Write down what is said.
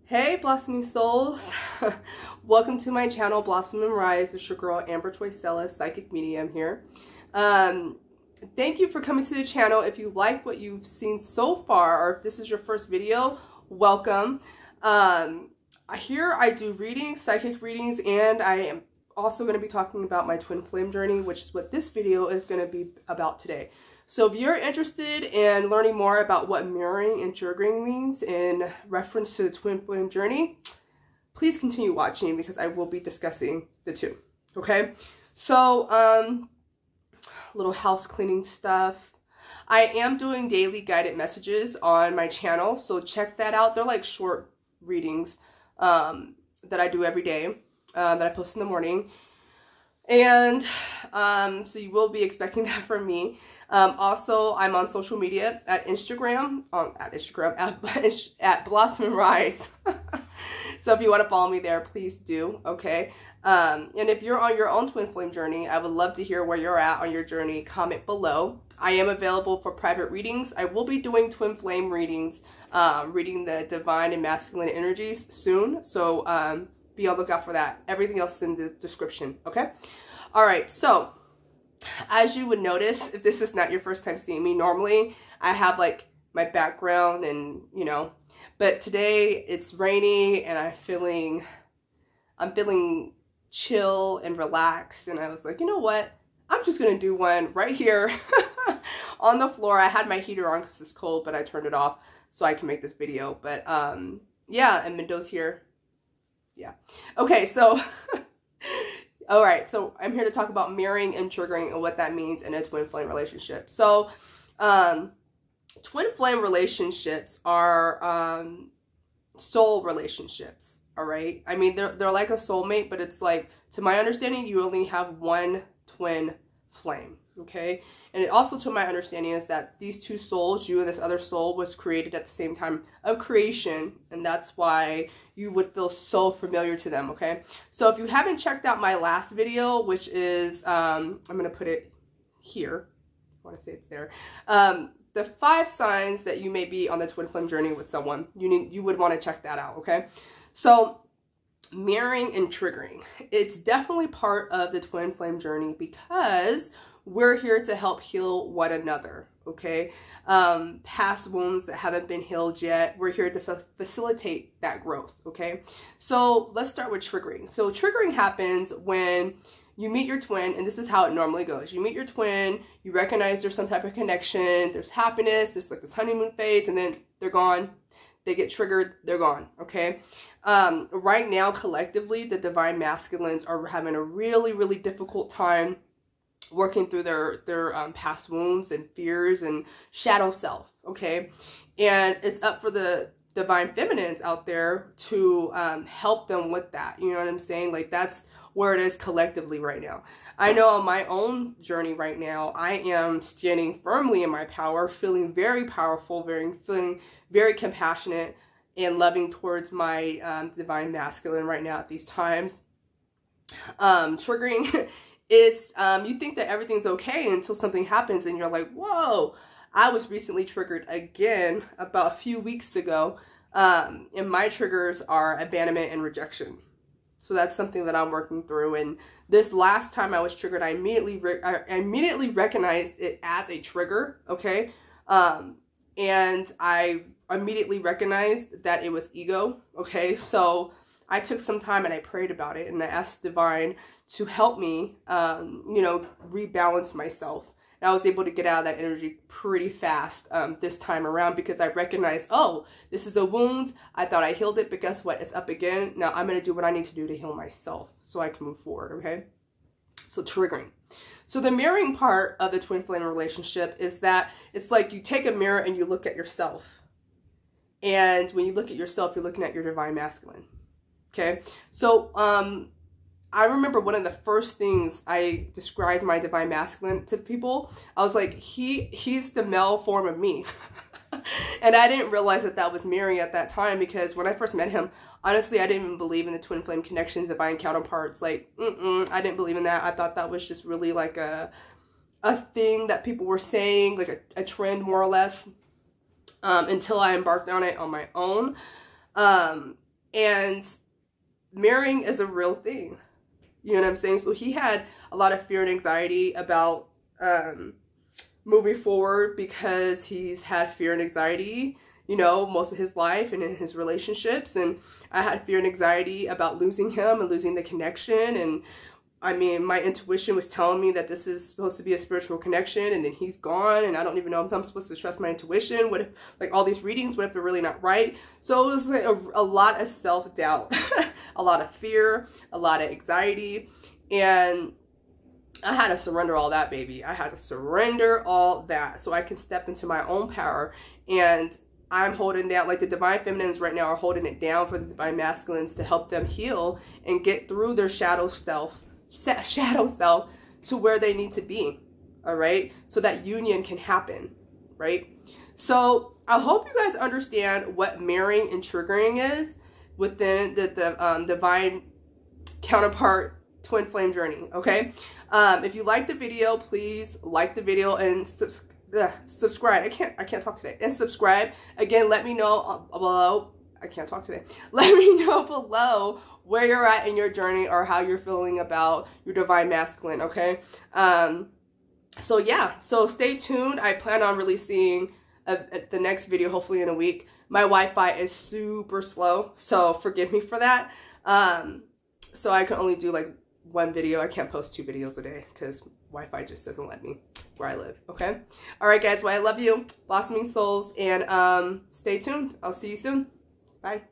Hey blossoming souls, welcome to my channel Blossom and Rise. It's your girl Amber Choisella, psychic medium here. Thank you for coming to the channel. If you like what you've seen so far, or if this is your first video, welcome. Here I do readings, psychic readings, and I am also going to be talking about my twin flame journey, which is what this video is going to be about today. So if you're interested in learning more about what mirroring and triggering means in reference to the twin flame journey, please continue watching because I will be discussing the two. Okay, so little house cleaning stuff. I am doing daily guided messages on my channel, so check that out. They're like short readings that I do every day, that I post in the morning. And so you will be expecting that from me. Also, I'm on social media at Instagram, at Blossom and Rise. So if you want to follow me there, please do. Okay. And if you're on your own twin flame journey, I would love to hear where you're at on your journey. Comment below. I am available for private readings. I will be doing twin flame readings, reading the divine and masculine energies soon. So be on the lookout for that. Everything else is in the description. Okay. All right. So as you would notice, if this is not your first time seeing me, normally I have like my background and, you know, but today it's rainy and I'm feeling chill and relaxed. And I was like, you know what? I'm just going to do one right here on the floor. I had my heater on because it's cold, but I turned it off so I can make this video. But yeah, and Mindo's here. Yeah. Okay, so all right, so I'm here to talk about mirroring and triggering and what that means in a twin flame relationship. So twin flame relationships are soul relationships, all right? I mean, they're like a soulmate, but it's like, to my understanding, you only have one twin flame, okay? And it also, to my understanding, is that these two souls, you and this other soul, was created at the same time of creation, and that's why you would feel so familiar to them, okay? So if you haven't checked out my last video, which is, I'm going to put it here. I want to say it's there. The 5 signs that you may be on the twin flame journey with someone. You would want to check that out, okay? So mirroring and triggering. It's definitely part of the twin flame journey because we're here to help heal one another, okay? Past wounds that haven't been healed yet, we're here to facilitate that growth, okay? So let's start with triggering. So triggering happens when you meet your twin, and this is how it normally goes. You meet your twin, you recognize there's some type of connection, there's happiness, there's like this honeymoon phase, and then they're gone. They get triggered, they're gone, okay? Right now, collectively, the divine masculines are having a really, really difficult time working through their past wounds and fears and shadow self, okay? And it's up for the divine feminines out there to help them with that, you know what I'm saying? Like, that's where it is collectively right now. I know on my own journey right now, I am standing firmly in my power, feeling very powerful, feeling very compassionate and loving towards my divine masculine right now at these times. Triggering is you think that everything's okay until something happens and you're like, whoa. I was recently triggered again about a few weeks ago, and my triggers are abandonment and rejection. So that's something that I'm working through. And this last time I was triggered, I immediately recognized it as a trigger, okay? And I immediately recognized that it was ego, okay? So I took some time and I prayed about it and I asked divine to help me, you know, rebalance myself. And I was able to get out of that energy pretty fast this time around because I recognized, oh, this is a wound. I thought I healed it, but guess what? It's up again. Now I'm going to do what I need to do to heal myself so I can move forward, okay? So triggering. So the mirroring part of the twin flame relationship is that it's like you take a mirror and you look at yourself. And when you look at yourself, you're looking at your divine masculine. Okay, so I remember one of the first things I described my divine masculine to people, I was like, he's the male form of me. And I didn't realize that that was mirroring at that time because when I first met him, honestly, I didn't even believe in the twin flame connections, divine counterparts. Like, I didn't believe in that. I thought that was just really like a thing that people were saying, like a trend more or less, until I embarked on it on my own. And marrying is a real thing. You know what I'm saying? So he had a lot of fear and anxiety about moving forward because he's had fear and anxiety, you know, most of his life and in his relationships. And I had fear and anxiety about losing him and losing the connection. And I mean, my intuition was telling me that this is supposed to be a spiritual connection, and then he's gone, and I don't even know if I'm supposed to trust my intuition. What if, like, all these readings, what if they're really not right? So it was like a lot of self-doubt, a lot of fear, a lot of anxiety, and I had to surrender all that, baby. I had to surrender all that so I can step into my own power. And I'm holding down, like the divine feminines right now are holding it down for the divine masculines to help them heal and get through their shadow self to where they need to be, all right? So that union can happen, right? So I hope you guys understand what marrying and triggering is within the divine counterpart twin flame journey, okay? If you like the video, please like the video and subscribe. I can't talk today. And subscribe. Again, let me know below. I can't talk today. Let me know below where you're at in your journey or how you're feeling about your divine masculine, okay? So yeah, so stay tuned. I plan on releasing the next video hopefully in a week. My Wi-Fi is super slow, so forgive me for that. So I can only do like one video. I can't post 2 videos a day because Wi-Fi just doesn't let me where I live, okay? All right, guys, well, I love you, blossoming souls, and stay tuned. I'll see you soon. Bye.